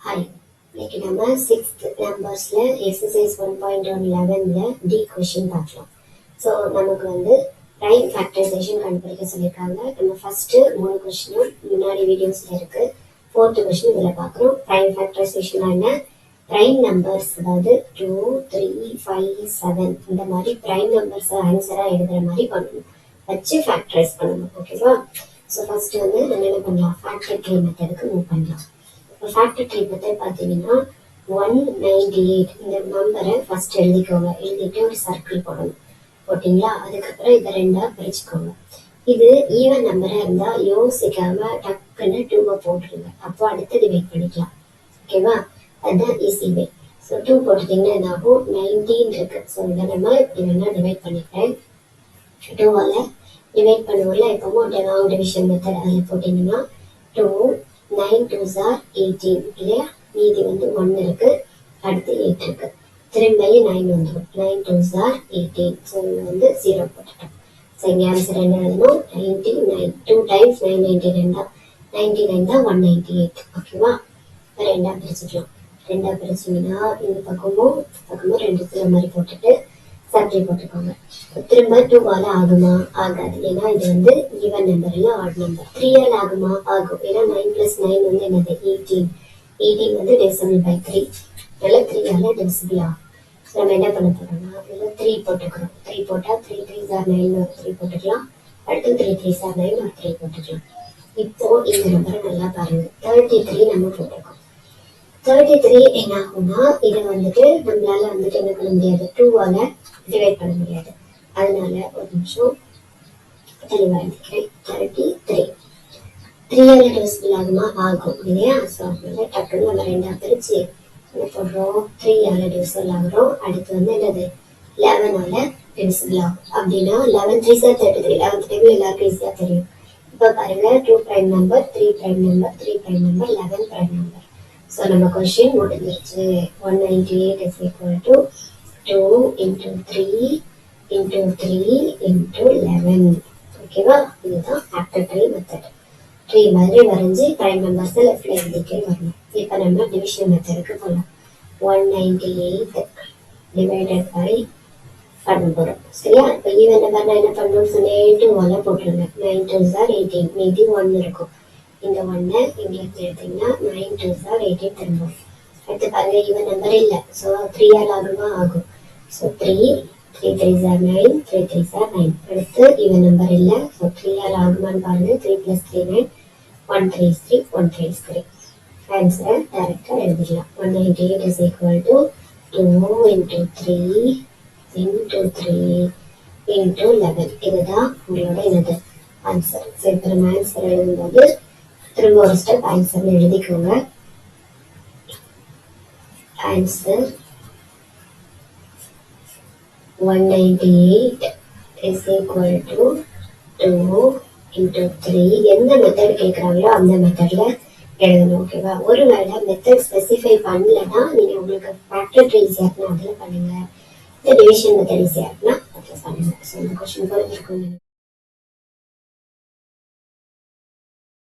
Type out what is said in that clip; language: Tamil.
ஹாய், இன்னைக்கு நம்ம 6th நம்பர்ஸ்ல எக்ஸசைஸ் 1.11ல டி கொஷின் பார்க்கலாம். ஸோ நமக்கு ப்ரைம் ஃபேக்டரைசேஷன் கண்டுபிடிக்க சொல்லியிருக்காங்க. நம்ம ஃபர்ஸ்ட் 3 கொஷினும் முன்னாடி வீடியோஸ்ல இருக்கு. 4th கொஷின் இதில் பார்க்குறோம். ப்ரைம் ஃபேக்டரைசேஷன் என்ன? ப்ரைம் நம்பர்ஸ், அதாவது 2, 3, 5, 7 இந்த மாதிரி ப்ரைம் நம்பர்ஸை ஆன்சராக எழுதுற மாதிரி பண்ணணும், வச்சு ஃபேக்டரைஸ் பண்ணணும். ஓகேவா? ஸோ ஃபர்ஸ்ட் நம்ம என்ன பண்ணலாம், ஃபேக்டர் ட்ரீ மெத்தடுக்கு மூவ் பண்ணலாம். ஃபேக்டர் ட்ரீ மெத்தட் பார்த்தீங்கன்னா 198 இந்த நம்பரை ஃபர்ஸ்ட் எழுதிக்கோங்க. எழுதிட்டு ஒரு சர்க்கிள் போடணும். போட்டிங்களா? அதுக்கப்புறம் இதை 2ஆ பிரிச்சுக்கோங்க. இது ஈவன் நம்பராக இருந்தால் யோசிக்காம டக்குன்னு 2 போட்டுருங்க. அப்போ அடுத்து டிவைட் பண்ணிக்கலாம். ஓகேவா? அதுதான் ஈஸி வே. ஸோ 2 போட்டுட்டிங்கன்னா என்ன ஆகும்? 19 இருக்கு. ஸோ இதை நம்ம இப்படி வேணா டிவைட் பண்ணிக்கிறேன். 2ஆல் டிவைட் பண்ணுவோம்ல, எப்பவும் ராங் டிவிஷன் மெத்தட் அதில் போட்டிங்கன்னா 2 9 2s are 18 இல்லையா? மீதி 1 இருக்கு, அடுத்து 8 இருக்கு, திரும்பியும் 9 வந்துடும். 9 2s are 18. ஸோ இங்கே 0 போட்டுட்டோம். ஸோ இங்கே ஆன்சர் என்ன எழுதணும்? 99. 2 times 999 தான் 99 தான் 198. ஓகேவா? இப்போ 2ஆ பிரிச்சுக்கலாம். 2ஆ பிரிச்சிங்கன்னா இந்த பக்கமும் 2 0 மாதிரி போட்டுட்டு சர்க்கிள் போட்டுக்கோங்க. திரும்ப 2ஆல் ஆகுமா? ஆகாது. ஏன்னா இது ஈவன் நம்பர் இல்லை, ஆட் நம்பர். 3ஆல் ஆகுமா? ஆகும். ஏன்னா 9 + 9 என்னது? 18. 18 divisible by 3. அதனால 3ஆல் divisible ஆகும். ஸோ நம்ம என்ன பண்ண போறோம்னா, இதில் 3 போட்டுக்கிறோம். 3 போட்டால் 3 3s are 9 ஒரு 3 போட்டுக்கலாம். அடுத்து 3 3s are 9 ஒரு 3 போட்டுக்கலாம். இப்போ இந்த நம்பரை நல்லா பாருங்க. 33 நம்ம போட்டிருக்கோம். 33 என்ன ஆகும்னா, இதை நம்மளால என்ன பண்ண முடியாது, 2ஆல் டிவைட் பண்ண முடியாது. அதனால ஒரு நிமிஷம் தெளிவாக எழுதிக்கிறேன். 33 3ஆல் டிவிசிபிள் ஆகுமா? ஆகும் இல்லையா? ஸோ அதனால டக்குன்னு நம்ம 2ஆ பிரிச்சு என்ன போடுறோம்? 3ஆல் டிவிசிபிள் ஆகுறோம். அடுத்து என்னது? 11ஆல் டிவிசிபிள் ஆகும். அப்படின்னா 11 3s are 33. 11th டைம் எல்லாருக்கும் ஈஸியாக தெரியும். இப்போ பாருங்க, 2 prime number, 3 prime number, 3 prime number, 11 prime number. So நம்ம கொஸ்டின் முடிஞ்சிருச்சு. 198 is equal to 2 into 3 into 3 into 11. ஓகேவா? இதுதான் ஃபேக்டர் ட்ரீ மெத்தட். ட்ரீ மாதிரி வரைஞ்சி ப்ரைம் நம்பர்ஸ் லெஃப்ட்ல எழுதிட்டே வரணும். இப்போ நம்ம டிவிஷன் மெத்தடுக்கு போகலாம். 198 டிவைடட் பை பண்ண போகிறோம். சரியா? இப்போ ஈவன் நம்பர் என்ன பண்ணணும்னு சொன்னேன், 2ஆல் போட்டுருங்க. 9 2s are 18. மீதி 1 இருக்கும். இந்த 1 இங்கே எடுத்தீங்கன்னா 9 2s are 18 திரும்பவும். அடுத்து பாருங்க, ஈவன் நம்பர் இல்லை. ஸோ 3ஆல் ஆகுமா? ஆகும். So 3 3s are 9, 3s are 9. அடுத்து ஈவன் நம்பர் இல்லை. ஸோ 3ஆல் ஆகுமான்னு பாருங்க. 3 + 3 9, 1 3s 3, 1 3s 3. ஆன்சரை டைரக்டாக எழுதிடலாம். 198 is equal to 2 into 3 into 3 into 11. இதுதான் உங்களோட என்னது ஆன்சர். ஸோ இப்போ நம்ம ஆன்சர் எழுதும்போது திரும்ப ஒரு ஸ்டெப் ஆன்சர் எழுதிக்கோங்க. Answer 198 is equal to 2 into 3. எந்த மெத்தட் கேட்குறாங்களோ அந்த மெத்தட்ல எழுதணும். ஓகேவா? ஒருவேளை மெத்தட் ஸ்பெசிஃபை பண்ணலன்னா நீங்கள் உங்களுக்கு ஃபேக்டர் ட்ரீ ஈஸியாக இருக்குன்னா அதில் பண்ணுங்க. இந்த டிவிஷன் மெத்தட் ஈஸியாக இருக்குன்னா அதில் பண்ணுங்க. ஸோ இந்த கொஸ்டின் புரிஞ்சிருக்கும்.